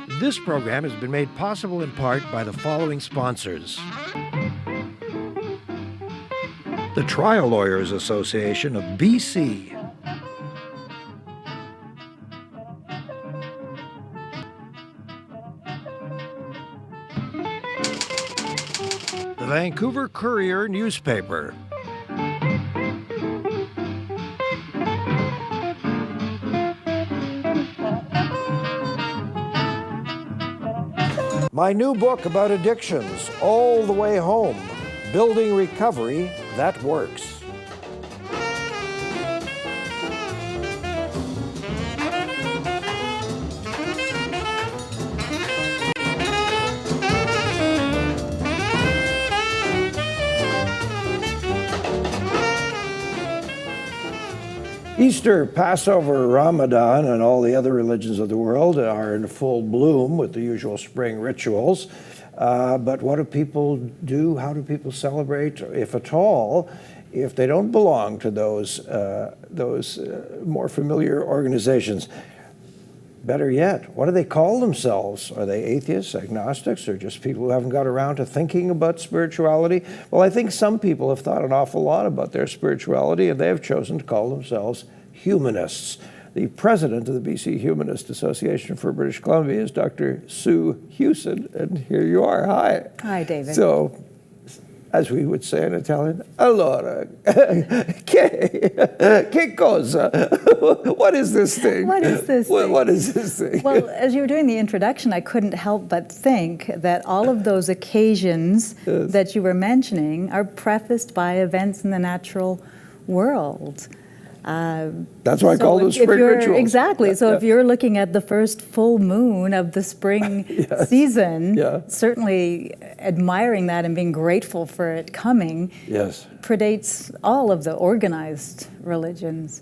This program has been made possible in part by the following sponsors. The Trial Lawyers Association of BC. The Vancouver Courier newspaper. My new book about addictions, All the Way Home, Building Recovery That Works. Easter, Passover, Ramadan, and all the other religions of the world are in full bloom with the usual spring rituals. But what do people do? How do people celebrate, if at all, if they don't belong to those more familiar organizations? Better yet, what do they call themselves? Are they atheists, agnostics, or just people who haven't got around to thinking about spirituality? Well, I think some people have thought an awful lot about their spirituality, and they have chosen to call themselves humanists. The president of the BC Humanists Association for British Columbia is Dr. Sue Hughson, and here you are. Hi. Hi, David. So, as we would say in Italian, allora, che cosa? What is this thing? What is this thing? What is this thing? Well, as you were doing the introduction, I couldn't help but think that all of those occasions that you were mentioning are prefaced by events in the natural world. That's why I call them spring rituals. Exactly. So if you're looking at the first full moon of the spring Yes. season, Yeah. certainly admiring that and being grateful for it coming Yes. predates all of the organized religions.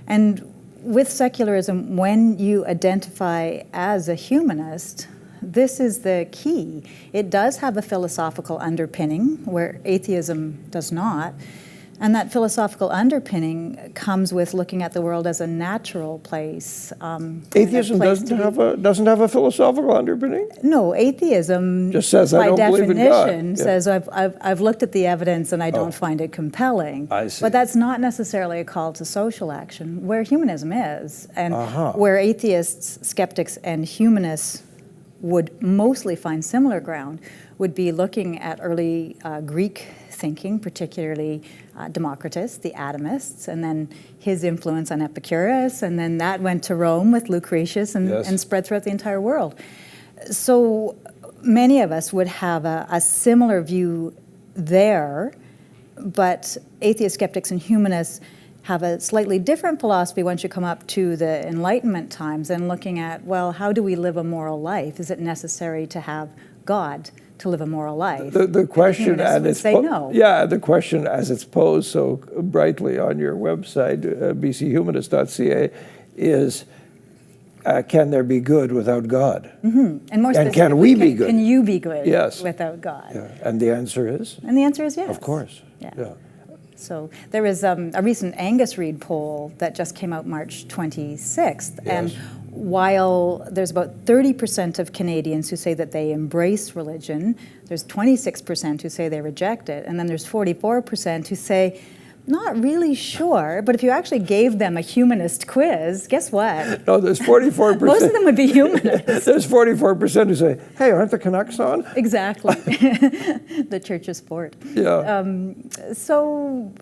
And with secularism, when you identify as a humanist, this is the key. It does have a philosophical underpinning, where atheism does not. And that philosophical underpinning comes with looking at the world as a natural place. Atheism doesn't have a philosophical underpinning? No, atheism Just says, by I don't believe in God. definition says I've looked at the evidence and I don't find it compelling. I see. But that's not necessarily a call to social action, where humanism is, and where atheists, skeptics, and humanists would mostly find similar ground would be looking at early Greek thinking, particularly Democritus, the atomists, and then his influence on Epicurus, and then that went to Rome with Lucretius and spread throughout the entire world. So many of us would have a similar view there, but atheist skeptics and humanists have a slightly different philosophy once you come up to the Enlightenment times and looking at, well, how do we live a moral life? Is it necessary to have God to live a moral life? The question, and it's say no. Yeah, the question as it's posed so brightly on your website, bchumanists.ca, is can there be good without God? Mm-hmm. And more specifically, can we be good? Can you be good Yes. without God? Yeah. And the answer is? And the answer is yes. Of course. Yeah. So there was a recent Angus Reid poll that just came out March 26th. Yes. And while there's about 30% of Canadians who say that they embrace religion, there's 26% who say they reject it, and then there's 44% who say, not really sure, but if you actually gave them a humanist quiz, guess what? No, there's 44%. Most of them would be humanists. There's 44% who say, hey, aren't the Canucks on? Exactly. The church of sport. Yeah. So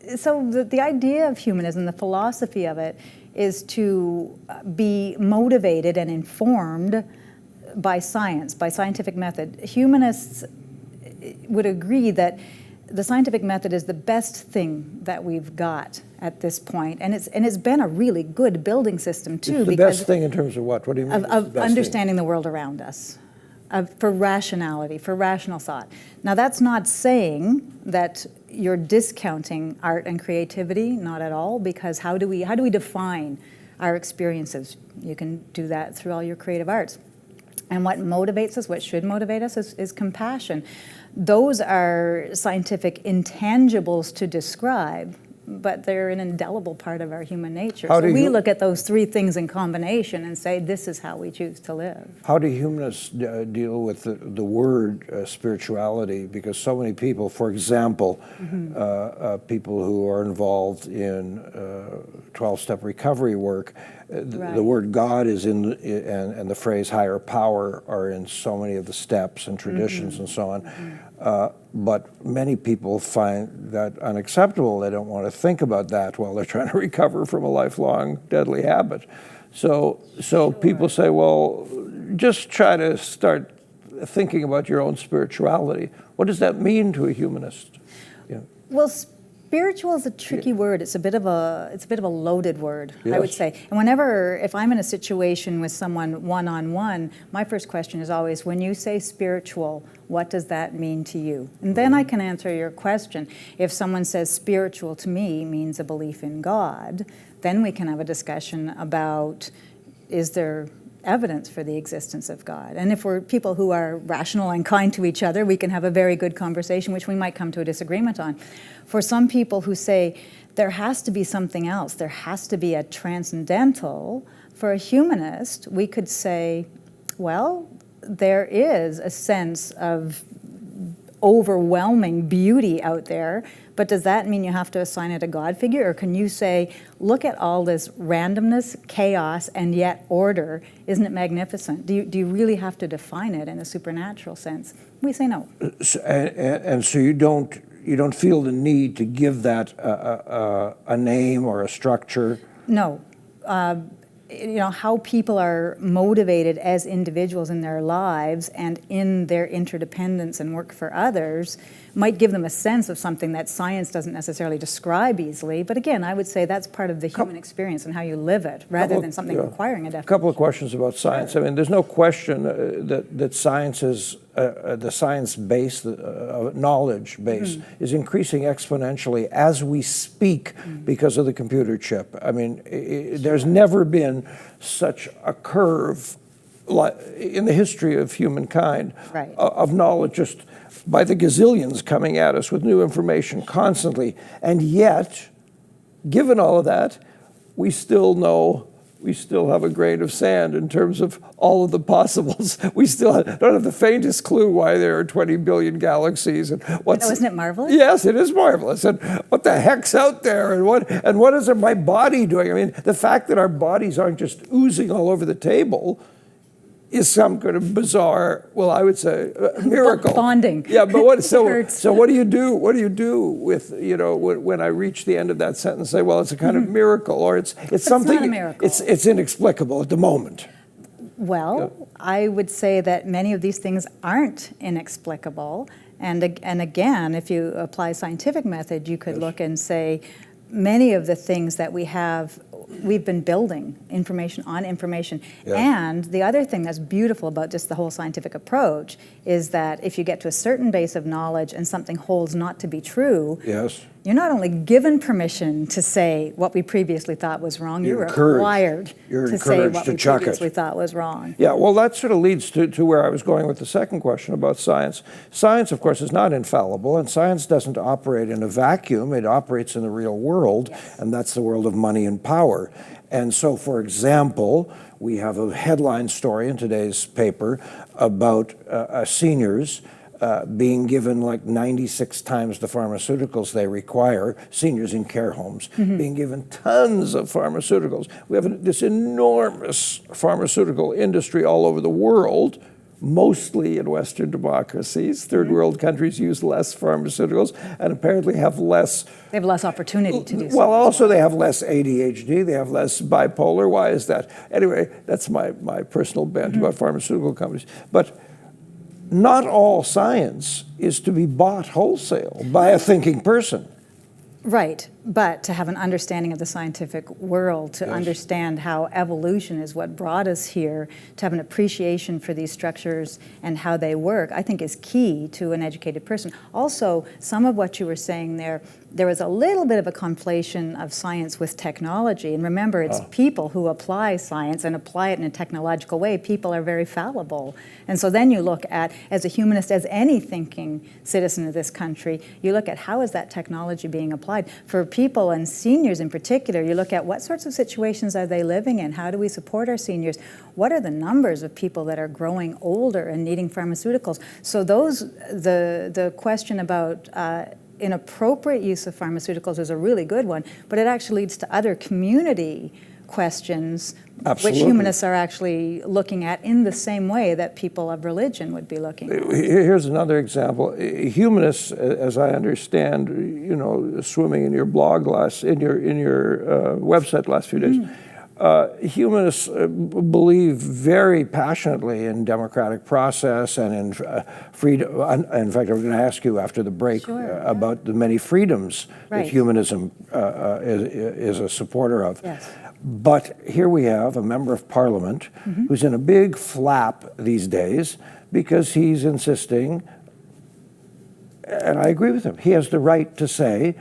the idea of humanism, the philosophy of it, is to be motivated and informed by science, by scientific method. Humanists would agree that the scientific method is the best thing that we've got at this point, and it's been a really good building system too. It's the best thing in terms of what? What do you mean? Of understanding the world around us, for rationality, for rational thought. Now, that's not saying that you're discounting art and creativity, not at all, because how do we define our experiences? You can do that through all your creative arts. And what motivates us, what should motivate us, is compassion. Those are scientific intangibles to describe, but they're an indelible part of our human nature. How So do we you- look at those three things in combination and say, this is how we choose to live. How do humanists deal with the word spirituality? Because so many people, for example, people who are involved in 12-step recovery work, the word God is in, and the phrase higher power are in so many of the steps and traditions and so on. But many people find that unacceptable. They don't want to think about that while they're trying to recover from a lifelong deadly habit. So people say, well, just try to start thinking about your own spirituality. What does that mean to a humanist? Yeah. Well, spiritual is a tricky word. It's a bit of a loaded word, I Yes. would say. And if I'm in a situation with someone one-on-one, my first question is always, when you say spiritual, what does that mean to you? And then I can answer your question. If someone says spiritual to me means a belief in God, then we can have a discussion about, is there evidence for the existence of God? And if we're people who are rational and kind to each other, we can have a very good conversation, which we might come to a disagreement on. For some people who say there has to be something else, there has to be a transcendental, for a humanist, we could say, well, there is a sense of overwhelming beauty out there, but does that mean you have to assign it a God figure? Or can you say, look at all this randomness, chaos, and yet order? Isn't it magnificent? Do you really have to define it in a supernatural sense? We say no. And so you don't feel the need to give that a name or a structure? No. How people are motivated as individuals in their lives and in their interdependence and work for others might give them a sense of something that science doesn't necessarily describe easily. But again, I would say that's part of the human experience and how you live it, rather than something requiring a definition. A couple of questions about science. I mean, there's no question that science is, the science base, knowledge base, is increasing exponentially as we speak because of the computer chip. I mean, there's never been such a curve in the history of humankind of knowledge, just by the gazillions coming at us with new information constantly. And yet, given all of that, we still have a grain of sand in terms of all of the possibles. We still don't have the faintest clue why there are 20 billion galaxies. And isn't it marvelous? Yes, it is marvelous. And what the heck's out there? And what is my body doing? I mean, the fact that our bodies aren't just oozing all over the table is some kind of bizarre, well, I would say, miracle. Bonding. Yeah, but so what do you do? What do you do with, when I reach the end of that sentence, say, well, it's a kind of miracle, or it's something. It's not a miracle. It's inexplicable at the moment. Well, I would say that many of these things aren't inexplicable. And again, if you apply scientific method, you could look and say, many of the things that we've been building information on information. Yes. And the other thing that's beautiful about just the whole scientific approach is that if you get to a certain base of knowledge and something holds not to be true, yes, you're not only given permission to say what we previously thought was wrong, you're required to say what we previously thought was wrong. Yeah, well, that sort of leads to where I was going with the second question about science. Science, of course, is not infallible, and science doesn't operate in a vacuum. It operates in the real world, and that's the world of money and power. And so, for example, we have a headline story in today's paper about seniors being given like 96 times the pharmaceuticals they require, seniors in care homes, being given tons of pharmaceuticals. We have this enormous pharmaceutical industry all over the world, mostly in Western democracies. Third world countries use less pharmaceuticals and apparently have less. They have less opportunity to do so. Well, also they have less ADHD, they have less bipolar. Why is that? Anyway, that's my personal bent about pharmaceutical companies. But not all science is to be bought wholesale by a thinking person. Right, but to have an understanding of the scientific world, to understand how evolution is what brought us here, to have an appreciation for these structures and how they work, I think is key to an educated person. Also, some of what you were saying there was a little bit of a conflation of science with technology. And remember, it's people who apply science and apply it in a technological way. People are very fallible. And so then you look at, as a humanist, as any thinking citizen of this country, you look at how is that technology being applied. For people, and seniors in particular, you look at what sorts of situations are they living in? How do we support our seniors? What are the numbers of people that are growing older and needing pharmaceuticals? So the question about inappropriate use of pharmaceuticals is a really good one, but it actually leads to other community questions, Absolutely. which humanists are actually looking at in the same way that people of religion would be looking at. Here's another example. Humanists, as I understand, swimming in your blog in your website last few days, humanists believe very passionately in democratic process and in freedom. In fact, I'm going to ask you after the break about the many freedoms that humanism is a supporter of. Yes. But here we have a member of parliament who's in a big flap these days because he's insisting, and I agree with him, he has the right to say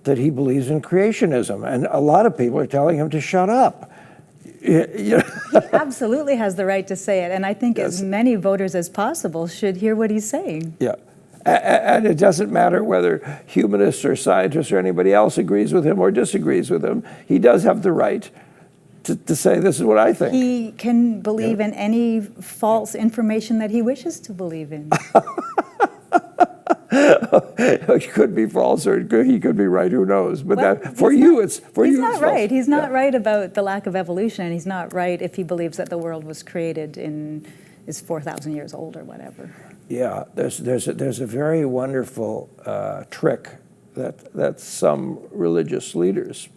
that he believes in creationism. And a lot of people are telling him to shut up. He absolutely has the right to say it, and I think as many voters as possible should hear what he's saying. Yeah. And it doesn't matter whether humanists or scientists or anybody else agrees with him or disagrees with him. He does have the right to say, this is what I think. He can believe in any false information that he wishes to believe in. It could be false, or he could be right. Who knows? But He's not right. He's not right about the lack of evolution, and he's not right if he believes that the world was created is 4,000 years old or whatever. Yeah, there's a very wonderful trick that some religious leaders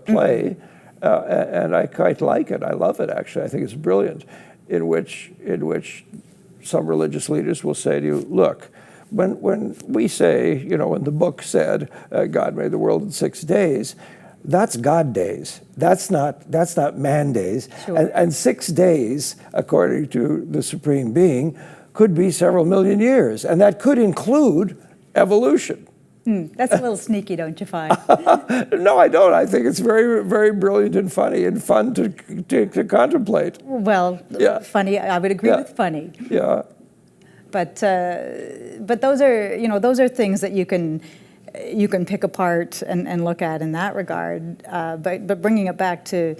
play, and I quite like it. I love it, actually. I think it's brilliant. In which some religious leaders will say to you, look, when we say, when the book said God made the world in 6 days, that's God days. That's not man days. Sure. And 6 days, according to the Supreme Being, could be several million years, and that could include evolution. That's a little sneaky, don't you find? No, I don't. I think it's very, very brilliant and funny and fun to contemplate. Well, funny. I would agree with funny. Yeah. But those are things that you can pick apart and look at in that regard. But bringing it back to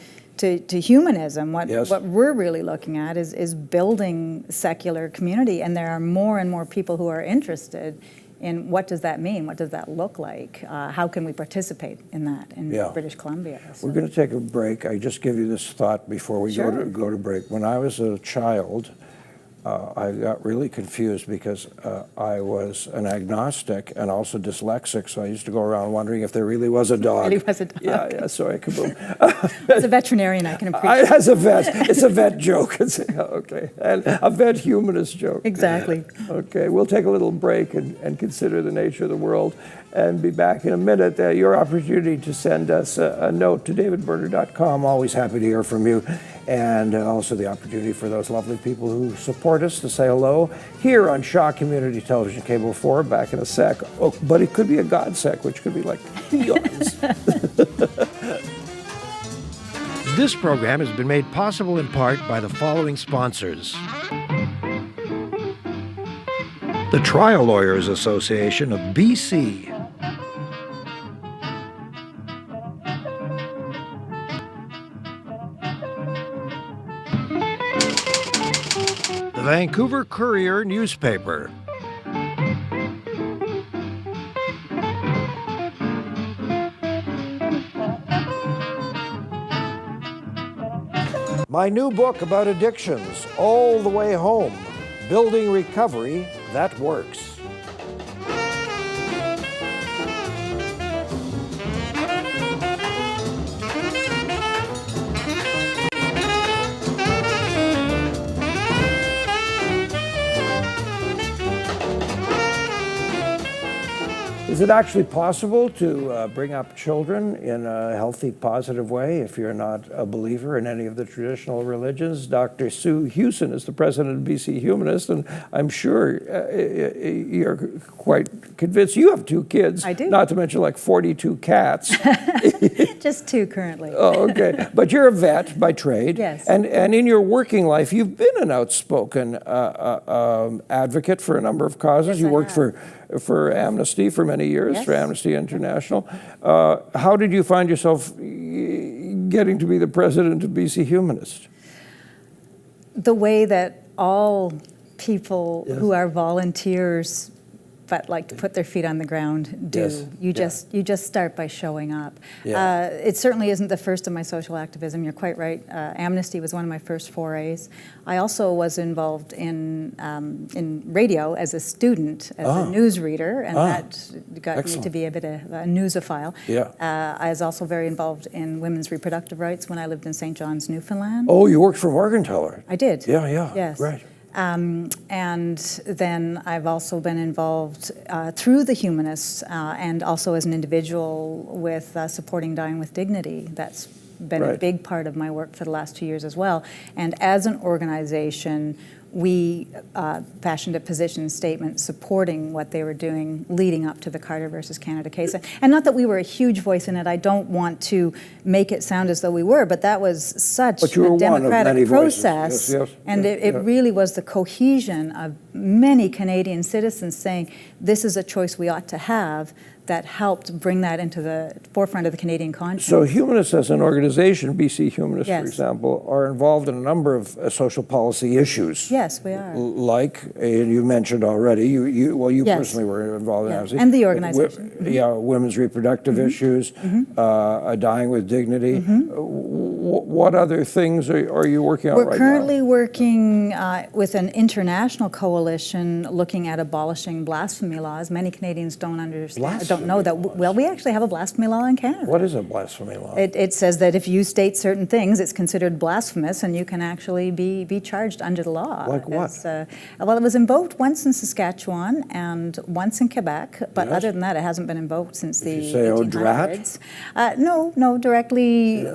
humanism, what we're really looking at is building secular community, and there are more and more people who are interested in what does that mean, what does that look like, how can we participate in that in British Columbia. So. We're going to take a break. I just give you this thought before we go to break. When I was a child, I got really confused because I was an agnostic and also dyslexic, so I used to go around wondering if there really was a dog. Really was a dog. Yeah, sorry, kaboom. As a veterinarian, I can appreciate As a vet, it's a vet joke. Okay, and a vet humanist joke. Exactly. Okay, we'll take a little break and consider the nature of the world and be back in a minute. Your opportunity to send us a note to davidberner.com. Always happy to hear from you. And also the opportunity for those lovely people who support us to say hello here on Shaw Community Television Cable 4, back in a sec. Oh, but it could be a God sec, which could be like eons. This program has been made possible in part by the following sponsors. The Trial Lawyers Association of BC. The Vancouver Courier newspaper. My new book about addictions, All the Way Home, Building Recovery That Works. Is it actually possible to bring up children in a healthy, positive way if you're not a believer in any of the traditional religions? Dr. Sue Hughson is the president of BC Humanists, and I'm sure you're quite convinced. You have 2 kids. I do. Not to mention like 42 cats. Just 2 currently. Oh, okay. But you're a vet by trade. Yes. And in your working life, you've been an outspoken advocate for a number of causes. Yes, You I worked have. for for Amnesty for many years, Yes. for Amnesty International. How did you find yourself getting to be the president of BC Humanists? The way that all people Yes. who are volunteers but like to put their feet on the ground do. Yes. You just start by showing up. Yeah. It certainly isn't the first of my social activism. You're quite right. Amnesty was one of my first forays. I also was involved in radio as a student, as a newsreader, and that got me to be a bit of a newsophile. Yeah. I was also very involved in women's reproductive rights when I lived in St. John's, Newfoundland. Oh, you worked for Morgenthaler. I did. Yeah. Yes. Right. And then I've also been involved through the Humanists and also as an individual with supporting Dying with Dignity. That's been a big part of my work for the last 2 years as well. And as an organization, we fashioned a position statement supporting what they were doing leading up to the Carter versus Canada case. And not that we were a huge voice in it. I don't want to make it sound as though we were, but that was such a democratic process. Yes, and it really was the cohesion of many Canadian citizens saying, this is a choice we ought to have, that helped bring that into the forefront of the Canadian conscience. So Humanists as an organization, BC Humanists, Yes. for example, are involved in a number of social policy issues. Yes, we are. Like, and you mentioned already, you Yes. personally were involved in Amnesty. And the organization. Women's reproductive issues, Dying with Dignity. What other things are you working on right now? We're currently working with an international coalition looking at abolishing blasphemy laws. Many Canadians don't know that. Well, we actually have a blasphemy law in Canada. What is a blasphemy law? It says that if you state certain things, it's considered blasphemous, and you can actually be charged under the law. Like what? Well, it was invoked once in Saskatchewan and once in Quebec, but other than that, it hasn't been invoked since the you say, 1800s. No, directly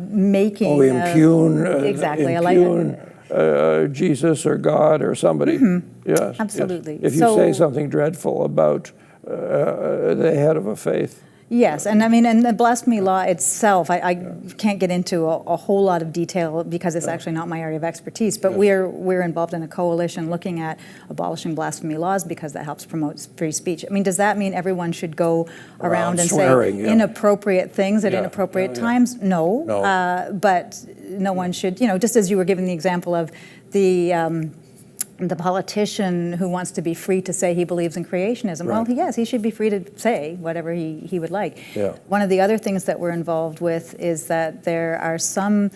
making. Oh, impugn. Exactly. Impugn Jesus or God or somebody. Yes. Absolutely. Yes. If you say something dreadful about the head of a faith. Yes, and I mean, and the blasphemy law itself, I can't get into a whole lot of detail because it's actually not my area of expertise, but we're involved in a coalition looking at abolishing blasphemy laws because that helps promote free speech. I mean, does that mean everyone should go around and swearing, say inappropriate things at Yeah, inappropriate times? No. But no one should, just as you were giving the example of the politician who wants to be free to say he believes in creationism. Well, yes, he should be free to say whatever he would like. Yeah. One of the other things that we're involved with is that there are some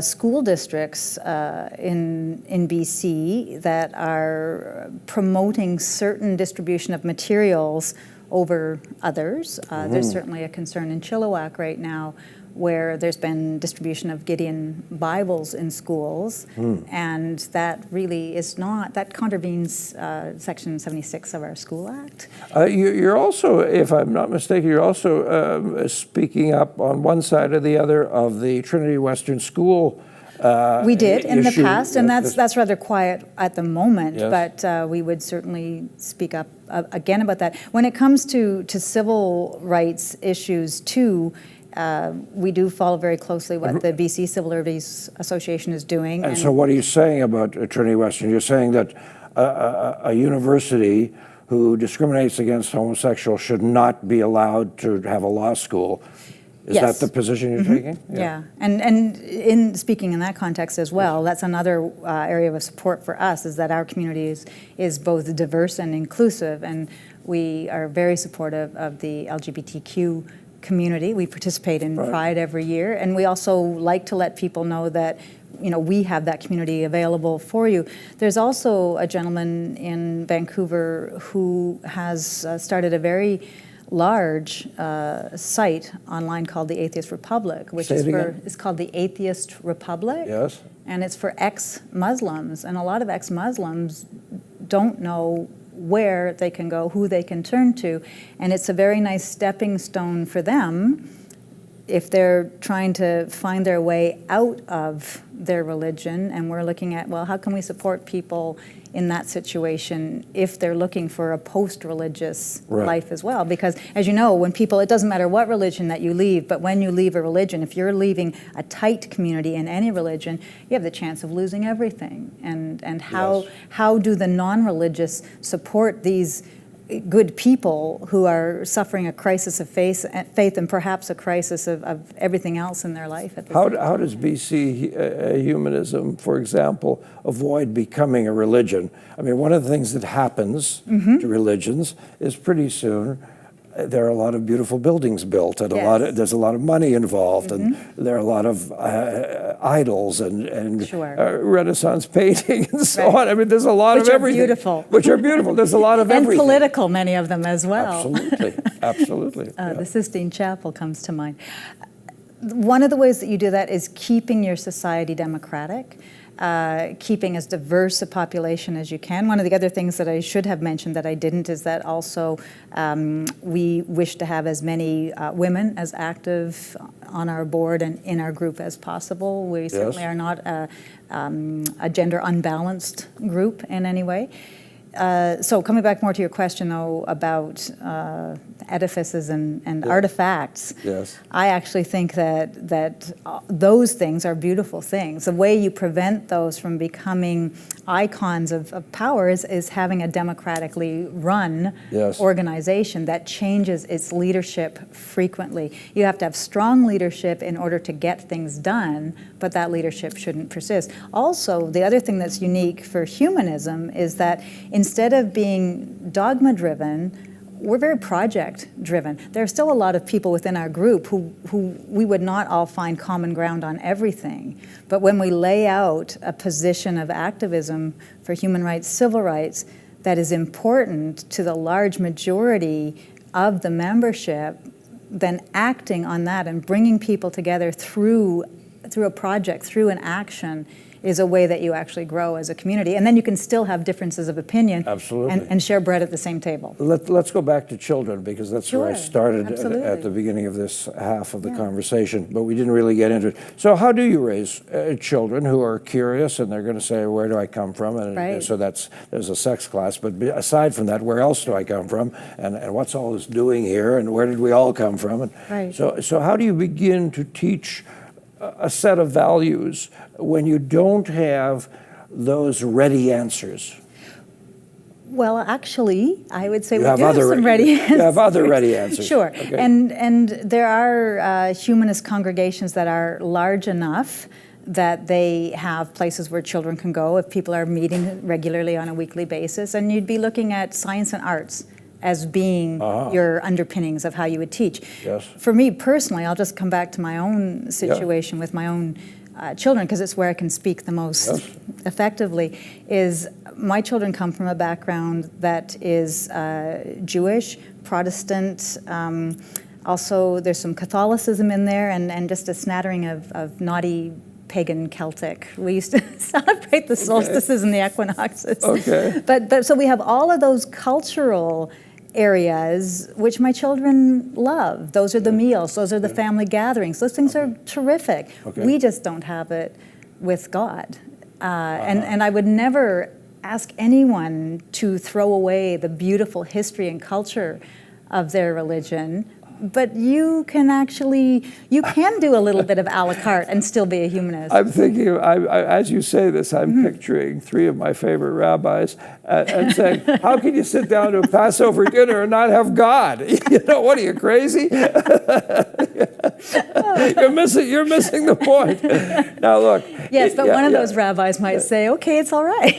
school districts in BC that are promoting certain distribution of materials over others. There's certainly a concern in Chilliwack right now where there's been distribution of Gideon Bibles in schools, and that really is not, that contravenes Section 76 of our School Act. You're also, if I'm not mistaken, you're also speaking up on one side or the other of the Trinity Western School we did in the past, and Yes. that's rather quiet at the moment, Yes. but we would certainly speak up again about that. When it comes to civil rights issues too, we do follow very closely what the BC Civil Liberties Association is doing. And so what are you saying about Trinity Western? You're saying that a university who discriminates against homosexuals should not be allowed to have a law school. Is Yes. that the position you're taking? Yeah, and in speaking in that context as well, that's another area of support for us, is that our community is both diverse and inclusive, and we are very supportive of the LGBTQ community. We participate in Pride every year, and we also like to let people know that we have that community available for you. There's also a gentleman in Vancouver who has started a very large site online called the Atheist Republic, which is called the Atheist Republic. Yes. And it's for ex-Muslims, and a lot of ex-Muslims don't know where they can go, who they can turn to, and it's a very nice stepping stone for them if they're trying to find their way out of their religion. And we're looking at, well, how can we support people in that situation if they're looking for a post-religious life as well? Because as you know, when people, it doesn't matter what religion that you leave, but when you leave a religion, if you're leaving a tight community in any religion, you have the chance of losing everything. And how do the non-religious support these good people who are suffering a crisis of faith and perhaps a crisis of everything else in their life at the same time. How does BC humanism, for example, avoid becoming a religion? I mean, one of the things that happens to religions is pretty soon there are a lot of beautiful buildings built, and there's a lot of money involved, and there are a lot of idols and Renaissance painting and so on. I mean, there's a lot of everything. Which are beautiful. There's a lot of and everything. And political, many of them as well. Absolutely, absolutely. The Sistine Chapel comes to mind. One of the ways that you do that is keeping your society democratic. Keeping as diverse a population as you can. One of the other things that I should have mentioned that I didn't is that also we wish to have as many women as active on our board and in our group as possible. We certainly are not a gender unbalanced group in any way. So coming back more to your question, though, about edifices and artifacts, I actually think that those things are beautiful things. The way you prevent those from becoming icons of power is having a democratically run organization that changes its leadership frequently. You have to have strong leadership in order to get things done, but that leadership shouldn't persist. Also, the other thing that's unique for humanism is that instead of being dogma-driven, we're very project-driven. There are still a lot of people within our group who we would not all find common ground on everything. But when we lay out a position of activism for human rights, civil rights, that is important to the large majority of the membership, then acting on that and bringing people together through a project, through an action, is a way that you actually grow as a community. And then you can still have differences of opinion and share bread at the same table. Let's go back to children, because that's where I started at the beginning of this half of the conversation, but we didn't really get into it. So how do you raise children who are curious and they're going to say, where do I come from? And so there's a sex class, but aside from that, where else do I come from? And what's all this doing here? And where did we all come from? And so how do you begin to teach a set of values when you don't have those ready answers? Well, actually, I would say we do have some ready answers. You have other ready answers. Sure. Okay. And there are humanist congregations that are large enough that they have places where children can go if people are meeting regularly on a weekly basis. And you'd be looking at science and arts as being your underpinnings of how you would teach. For me personally, I'll just come back to my own situation with my own children, because it's where I can speak the most effectively, is my children come from a background that is Jewish, Protestant, also there's some Catholicism in there, and just a smattering of naughty pagan Celtic. We used to celebrate the solstices and the equinoxes. But so we have all of those cultural areas which my children love. Those are the meals, those are the family gatherings. Those things are terrific. We just don't have it with God. And I would never ask anyone to throw away the beautiful history and culture of their religion. But you can do a little bit of a la carte and still be a humanist. I'm thinking, as you say this, I'm picturing three of my favorite rabbis and saying, how can you sit down to a Passover dinner and not have God? You know, what are you, crazy? You're missing the point. Now look. Yes, but one of those rabbis might say, okay, it's all right.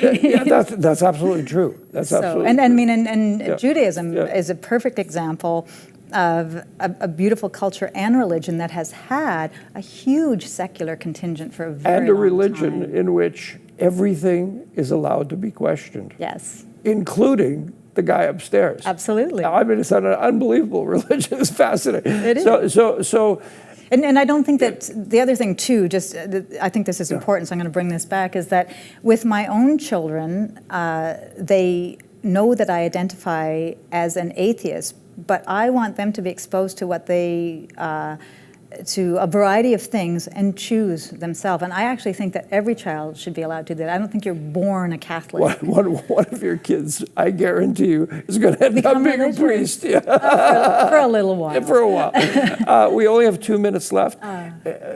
That's absolutely true. That's absolutely true. I mean, and Judaism is a perfect example of a beautiful culture and religion that has had a huge secular contingent for a very long time. And a religion in which everything is allowed to be questioned. Yes. Including the guy upstairs. Absolutely. Now, I mean, it's an unbelievable religion. It's fascinating. It is. So And I don't think that, the other thing too, I think this is important, so I'm going to bring this back, is that with my own children, they know that I identify as an atheist, but I want them to be exposed to to a variety of things and choose themselves. And I actually think that every child should be allowed to do that. I don't think you're born a Catholic. One of your kids, I guarantee you, is going to end up being a priest. For a little while. For a while. We only have 2 minutes left.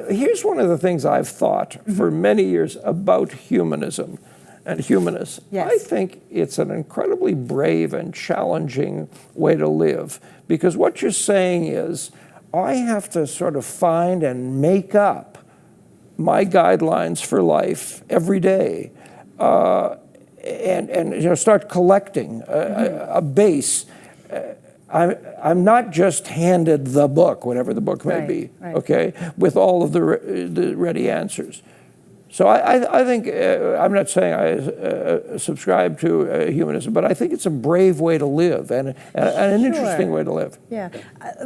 Here's one of the things I've thought for many years about humanism. and humanists. Yes. I think it's an incredibly brave and challenging way to live, because what you're saying is, I have to sort of find and make up my guidelines for life every day, and start collecting a base. I'm not just handed the book, whatever the book may be, okay, with all of the ready answers. So I think, I'm not saying I subscribe to humanism, but I think it's a brave way to live and an interesting way to live. Yeah,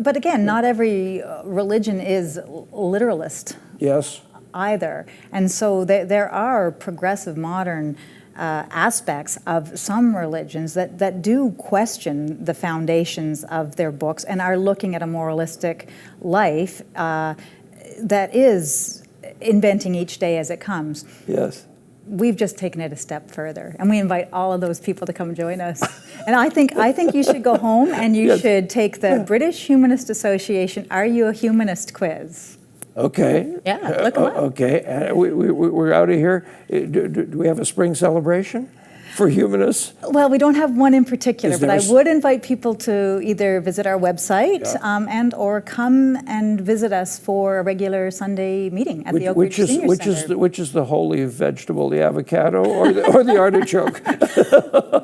but again, not every religion is literalist. Yes. Either. And so there are progressive modern aspects of some religions that do question the foundations of their books and are looking at a moralistic life that is inventing each day as it comes. Yes. We've just taken it a step further, and we invite all of those people to come join us. And I think you should go home and you should take the British Humanist Association Are You a Humanist quiz. Okay. Yeah, look 'em up. Okay, we're out of here. Do we have a spring celebration for humanists? Well, we don't have one in particular, Is but there I would invite people to either visit our website and or come and visit us for a regular Sunday meeting at the Oak Ridge Senior Center. Which is the holy vegetable, the avocado or the artichoke?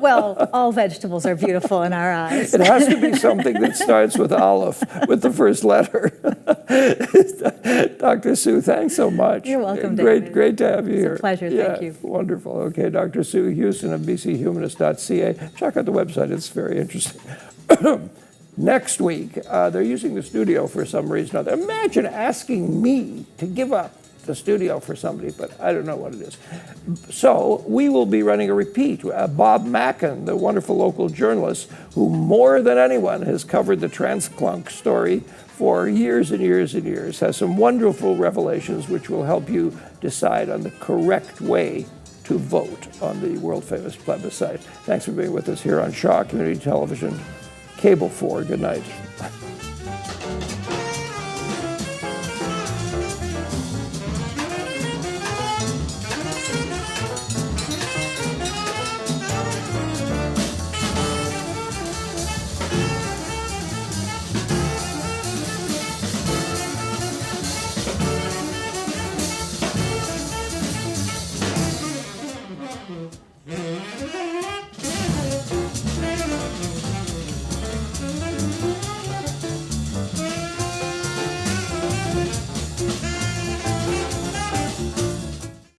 Well, all vegetables are beautiful in our eyes. It has to be something that starts with Aleph, with the first letter. Dr. Sue, thanks so much. You're welcome, David. Great to have you here. It's a pleasure, thank you. Wonderful. Okay, Dr. Sue Hughson of bchumanists.ca. Check out the website, it's very interesting. Next week, they're using the studio for some reason or other. Imagine asking me to give up the studio for somebody, but I don't know what it is. So we will be running a repeat. Bob Mackin, the wonderful local journalist who more than anyone has covered the Transclunk story for years and years and years, has some wonderful revelations which will help you decide on the correct way to vote on the world-famous plebiscite. Thanks for being with us here on Shaw Community Television, Cable 4. Good night.